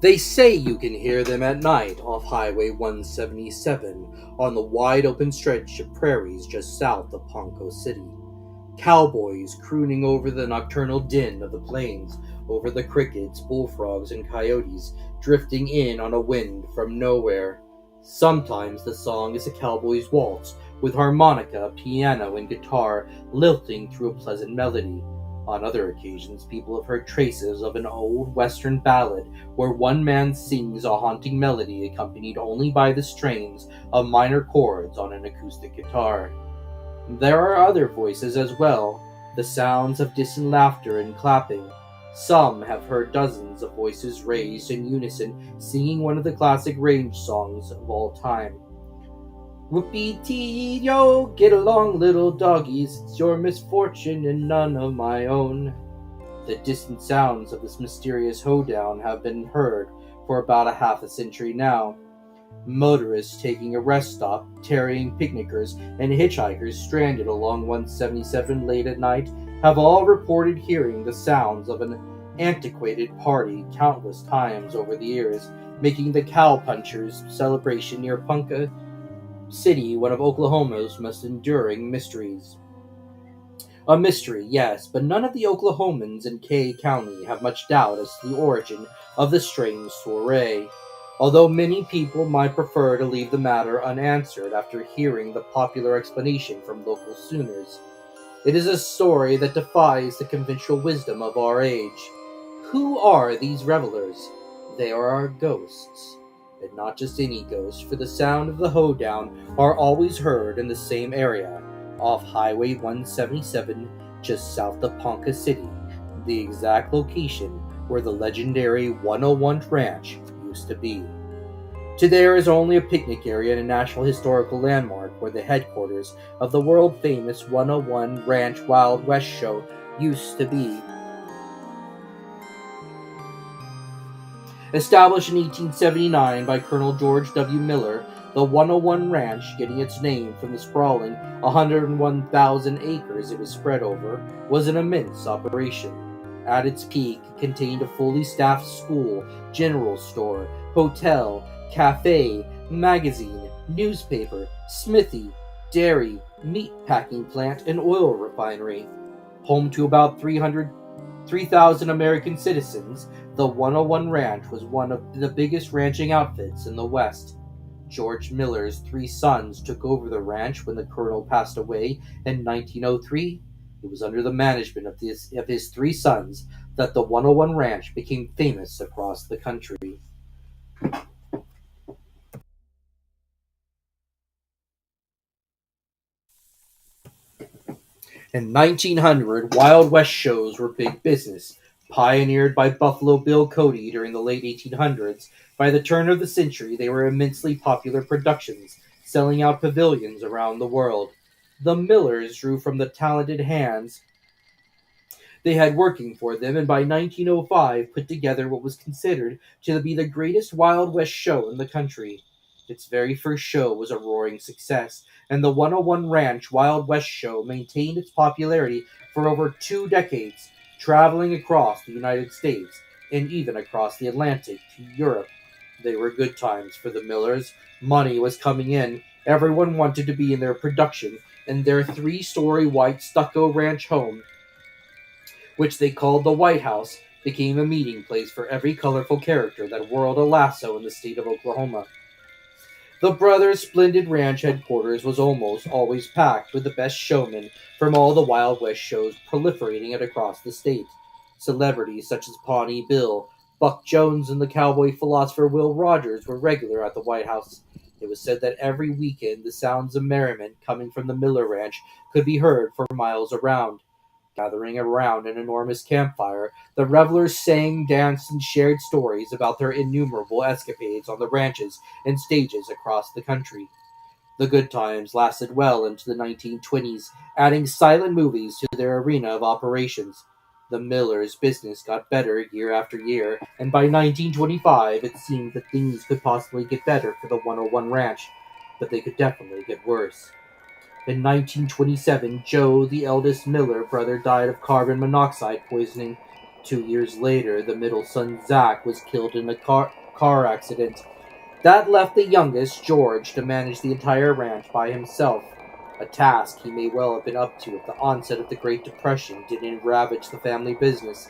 They say you can hear them at night off Highway 177 on the wide open stretch of prairies just south of Ponco City. Cowboys crooning over the nocturnal din of the plains, over the crickets, bullfrogs, and coyotes drifting in on a wind from nowhere. Sometimes the song is a cowboy's waltz, with harmonica, piano, and guitar lilting through a pleasant melody. On other occasions, people have heard traces of an old Western ballad where one man sings a haunting melody accompanied only by the strains of minor chords on an acoustic guitar. There are other voices as well, the sounds of distant laughter and clapping. Some have heard dozens of voices raised in unison singing one of the classic range songs of all time. Whoopee-tee, yo, get along, little doggies, it's your misfortune and none of my own. The distant sounds of this mysterious hoedown have been heard for about a half a century now. Motorists taking a rest stop, tarrying picnickers, and hitchhikers stranded along 177 late at night have all reported hearing the sounds of an antiquated party countless times over the years, making the Cowpunchers celebration near Ponca City one of Oklahoma's most enduring mysteries. A mystery, yes, but none of the Oklahomans in Kay County have much doubt as to the origin of the strange soiree, although many people might prefer to leave the matter unanswered after hearing the popular explanation from local Sooners. It is a story that defies the conventional wisdom of our age. Who are these revelers? They are our ghosts. And not just any ghosts, for the sound of the hoedown are always heard in the same area, off Highway 177, just south of Ponca City, the exact location where the legendary 101 Ranch used to be. Today there is only a picnic area and a National Historical Landmark where the headquarters of the world-famous 101 Ranch Wild West show used to be. Established in 1879 by Colonel George W. Miller, the 101 Ranch, getting its name from the sprawling 101,000 acres it was spread over, was an immense operation. At its peak, it contained a fully staffed school, general store, hotel, cafe, magazine, newspaper, smithy, dairy, meat packing plant, and oil refinery. Home to about 3,000 American citizens, the 101 Ranch was one of the biggest ranching outfits in the West. George Miller's three sons took over the ranch when the colonel passed away in 1903. It was under the management of his three sons that the 101 Ranch became famous across the country. In 1900, Wild West shows were big business. Pioneered by Buffalo Bill Cody during the late 1800s, by the turn of the century they were immensely popular productions, selling out pavilions around the world. The Millers drew from the talented hands they had working for them, and by 1905 put together what was considered to be the greatest Wild West show in the country. Its very first show was a roaring success, and the 101 Ranch Wild West show maintained its popularity for over 2 decades, traveling across the United States and even across the Atlantic to Europe. They were good times for the Millers. Money was coming in. Everyone wanted to be in their production, and their three-story white stucco ranch home, which they called the White House, became a meeting place for every colorful character that whirled a lasso in the state of Oklahoma. The brothers' splendid ranch headquarters was almost always packed with the best showmen from all the Wild West shows proliferating it across the state. Celebrities such as Pawnee Bill, Buck Jones, and the cowboy philosopher Will Rogers were regular at the White House. It was said that every weekend the sounds of merriment coming from the Miller Ranch could be heard for miles around. Gathering around an enormous campfire, the revelers sang, danced, and shared stories about their innumerable escapades on the ranches and stages across the country. The good times lasted well into the 1920s, adding silent movies to their arena of operations. The Millers' business got better year after year, and by 1925 it seemed that things could possibly get better for the 101 Ranch, but they could definitely get worse. In 1927, Joe, the eldest Miller brother, died of carbon monoxide poisoning. 2 years later, the middle son, Zach, was killed in a car accident. That left the youngest, George, to manage the entire ranch by himself, a task he may well have been up to if the onset of the Great Depression didn't ravage the family business.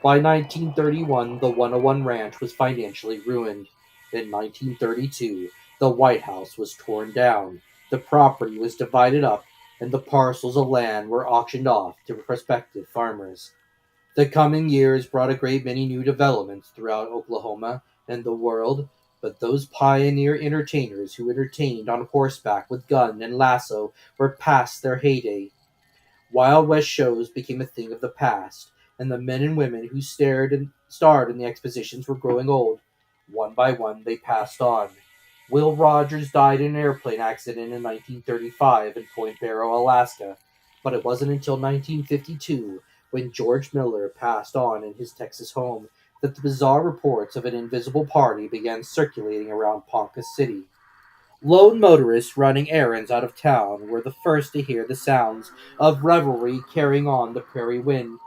By 1931, the 101 Ranch was financially ruined. In 1932, the White House was torn down, the property was divided up, and the parcels of land were auctioned off to prospective farmers. The coming years brought a great many new developments throughout Oklahoma and the world, but those pioneer entertainers who entertained on horseback with gun and lasso were past their heyday. Wild West shows became a thing of the past, and the men and women who starred in the expositions were growing old. One by one, they passed on. Will Rogers died in an airplane accident in 1935 in Point Barrow, Alaska, but it wasn't until 1952, when George Miller passed on in his Texas home, that the bizarre reports of an invisible party began circulating around Ponca City. Lone motorists running errands out of town were the first to hear the sounds of revelry carrying on the prairie wind.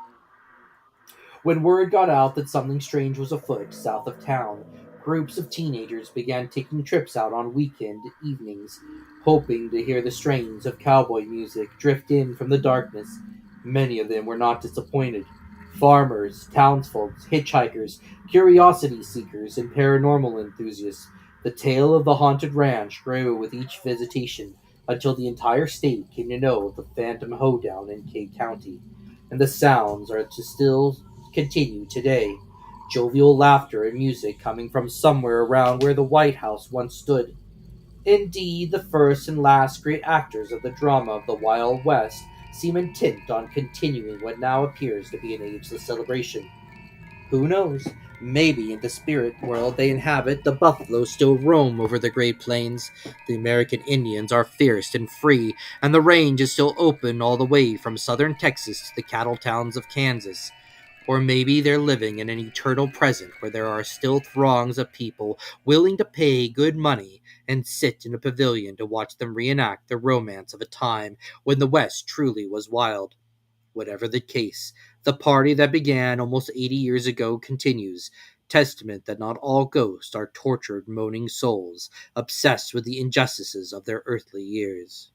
When word got out that something strange was afoot south of town, groups of teenagers began taking trips out on weekend evenings, hoping to hear the strains of cowboy music drift in from the darkness. Many of them were not disappointed. Farmers, townsfolk, hitchhikers, curiosity seekers, and paranormal enthusiasts. The tale of the haunted ranch grew with each visitation until the entire state came to know of the Phantom Hoedown in Kay County. And the sounds are to still continue today. Jovial laughter and music coming from somewhere around where the White House once stood. Indeed, the first and last great actors of the drama of the Wild West seem intent on continuing what now appears to be an ageless celebration. Who knows? Maybe in the spirit world they inhabit, the buffalo still roam over the Great Plains, the American Indians are fierce and free, and the range is still open all the way from southern Texas to the cattle towns of Kansas. Or maybe they're living in an eternal present where there are still throngs of people willing to pay good money and sit in a pavilion to watch them reenact the romance of a time when the West truly was wild. Whatever the case, the party that began almost 80 years ago continues, testament that not all ghosts are tortured, moaning souls, obsessed with the injustices of their earthly years.